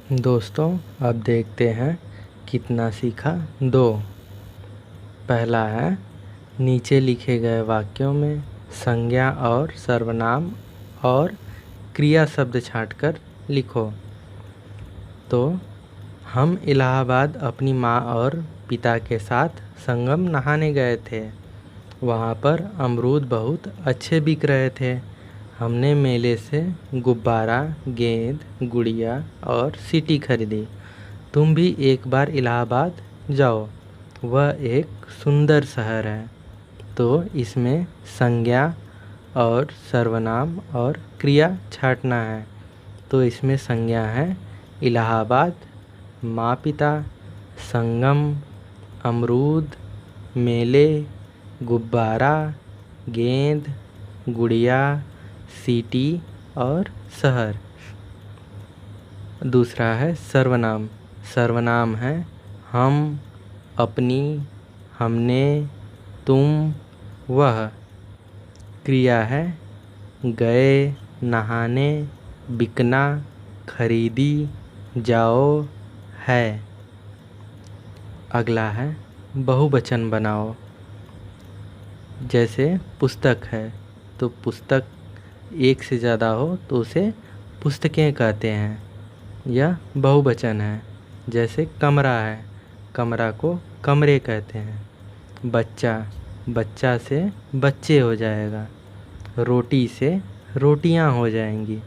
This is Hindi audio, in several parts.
दोस्तों, अब देखते हैं कितना सीखा 2। पहला है, नीचे लिखे गए वाक्यों में संज्ञा और सर्वनाम और क्रिया शब्द छांटकर लिखो। तो हम इलाहाबाद अपनी माँ और पिता के साथ संगम नहाने गए थे। वहाँ पर अमरूद बहुत अच्छे बिक रहे थे। हमने मेले से गुब्बारा, गेंद, गुड़िया और सीटी खरीदी। तुम भी एक बार इलाहाबाद जाओ, वह एक सुंदर शहर है। तो इसमें संज्ञा और सर्वनाम और क्रिया छांटना है। तो इसमें संज्ञा है इलाहाबाद, माँ पिता, संगम, अमरूद, मेले, गुब्बारा, गेंद, गुड़िया, सीटी और शहर। दूसरा है सर्वनाम। सर्वनाम है हम, अपनी, हमने, तुम, वह। क्रिया है गए, नहाने, बिकना, खरीदी, जाओ, है। अगला है बहुवचन बनाओ। जैसे पुस्तक है, तो पुस्तक एक से ज़्यादा हो तो उसे पुस्तकें कहते हैं। यह बहुवचन है। जैसे कमरा है, कमरा को कमरे कहते हैं। बच्चा, बच्चा से बच्चे हो जाएगा। रोटी से रोटियां हो जाएंगी।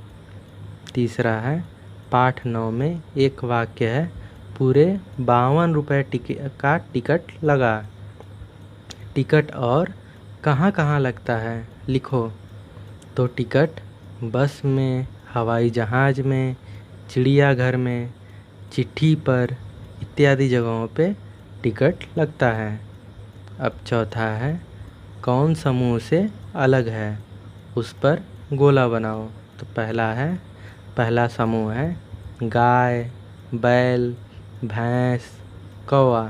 तीसरा है पाठ 9 में एक वाक्य है, पूरे 52 रुपये का टिकट लगा। टिकट और कहाँ कहाँ लगता है लिखो। तो टिकट बस में, हवाई जहाज़ में, चिड़ियाघर में, चिट्ठी पर इत्यादि जगहों पे टिकट लगता है। अब चौथा है कौन समूह से अलग है, उस पर गोला बनाओ। तो पहला समूह है गाय, बैल, भैंस, कौवा।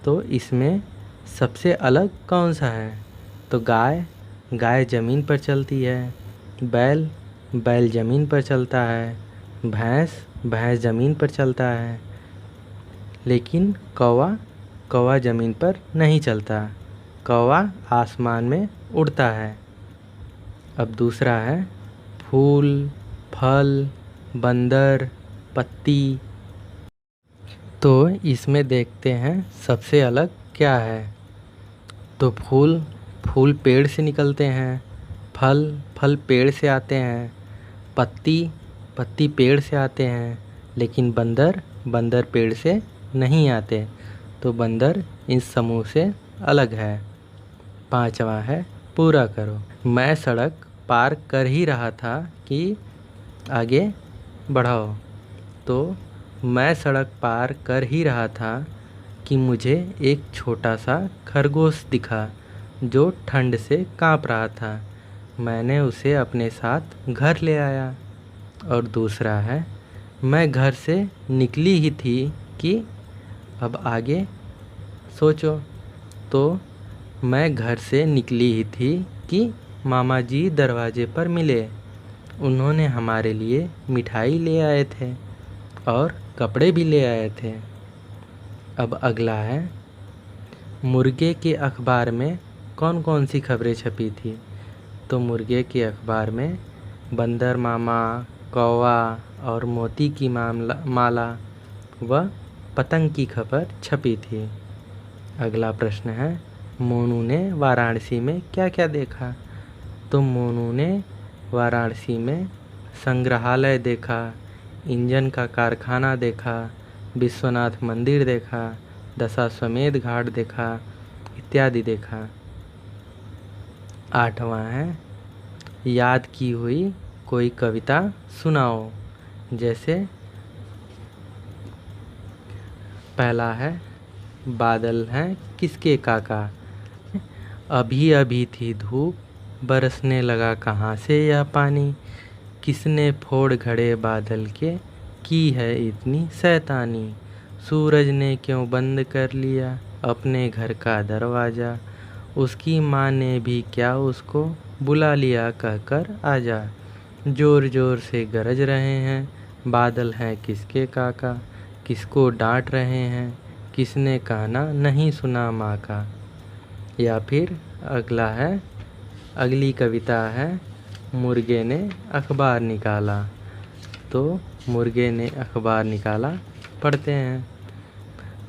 तो इसमें सबसे अलग कौन सा है? तो गाय, गाय ज़मीन पर चलती है। बैल, बैल ज़मीन पर चलता है। भैंस, भैंस ज़मीन पर चलता है। लेकिन कौवा, कौवा ज़मीन पर नहीं चलता। कौवा आसमान में उड़ता है। अब दूसरा है फूल, फल, बंदर, पत्ती। तो इसमें देखते हैं सबसे अलग क्या है। तो फूल, फूल पेड़ से निकलते हैं। फल, फल पेड़ से आते हैं। पत्ती, पत्ती पेड़ से आते हैं। लेकिन बंदर, बंदर पेड़ से नहीं आते। तो बंदर इस समूह से अलग है। पांचवा है पूरा करो। मैं सड़क पार कर ही रहा था कि आगे बढ़ाओ। तो मैं सड़क पार कर ही रहा था कि मुझे एक छोटा सा खरगोश दिखा जो ठंड से काँप रहा था। मैंने उसे अपने साथ घर ले आया। और दूसरा है मैं घर से निकली ही थी कि अब आगे सोचो। तो मैं घर से निकली ही थी कि मामा जी दरवाजे पर मिले। उन्होंने हमारे लिए मिठाई ले आए थे और कपड़े भी ले आए थे। अब अगला है मुर्गे के अखबार में कौन कौन सी खबरें छपी थी। तो मुर्गे के अखबार में बंदर मामा, कौवा और मोती की माला व पतंग की खबर छपी थी। अगला प्रश्न है मोनू ने वाराणसी में क्या क्या देखा। तो मोनू ने वाराणसी में संग्रहालय देखा, इंजन का कारखाना देखा, विश्वनाथ मंदिर देखा, दशाश्वमेध घाट देखा, इत्यादि देखा। आठवां है याद की हुई कोई कविता सुनाओ। जैसे पहला है बादल हैं किसके काका, अभी अभी थी धूप, बरसने लगा कहाँ से यह पानी, किसने फोड़ घड़े बादल के, की है इतनी शैतानी, सूरज ने क्यों बंद कर लिया अपने घर का दरवाज़ा, उसकी माँ ने भी क्या उसको बुला लिया कहकर आजा, ज़ोर ज़ोर से गरज रहे हैं बादल हैं किसके काका, किसको डांट रहे हैं, किसने कहना नहीं सुना माँ का। या फिर अगला है, अगली कविता है मुर्गे ने अखबार निकाला। तो मुर्गे ने अखबार निकाला पढ़ते हैं।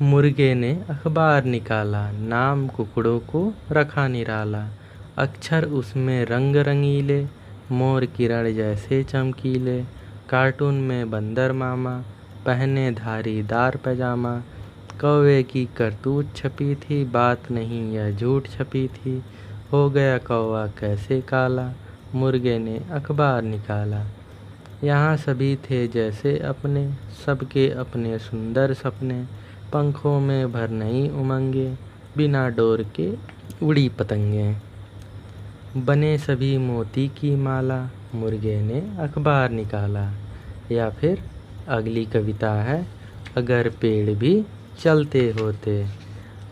मुर्गे ने अखबार निकाला, नाम कुकड़ों को रखा निराला। अक्षर उसमें रंग रंगीले, मोर किरण जैसे चमकीले। कार्टून में बंदर मामा, पहने धारीदार पैजामा। कौवे की करतूत छपी थी, बात नहीं यह झूठ छपी थी। हो गया कौवा कैसे काला, मुर्गे ने अखबार निकाला। यहाँ सभी थे जैसे अपने, सबके अपने सुंदर सपने। पंखों में भर नई उमंगे, बिना डोर के उड़ी पतंगे। बने सभी मोती की माला, मुर्गे ने अखबार निकाला। या फिर अगली कविता है, अगर पेड़ भी चलते होते।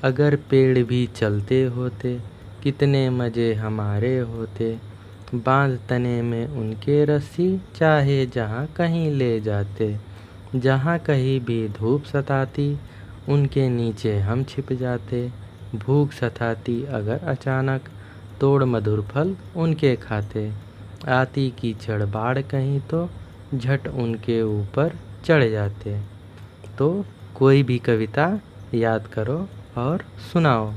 अगर पेड़ भी चलते होते, कितने मज़े हमारे होते। बांध तने में उनके रस्सी, चाहे जहाँ कहीं ले जाते। जहाँ कहीं भी धूप सताती, उनके नीचे हम छिप जाते। भूख सताती अगर अचानक, तोड़ मधुर फल उनके खाते। आती कीचड़ बाढ़ कहीं तो, झट उनके ऊपर चढ़ जाते। तो कोई भी कविता याद करो और सुनाओ।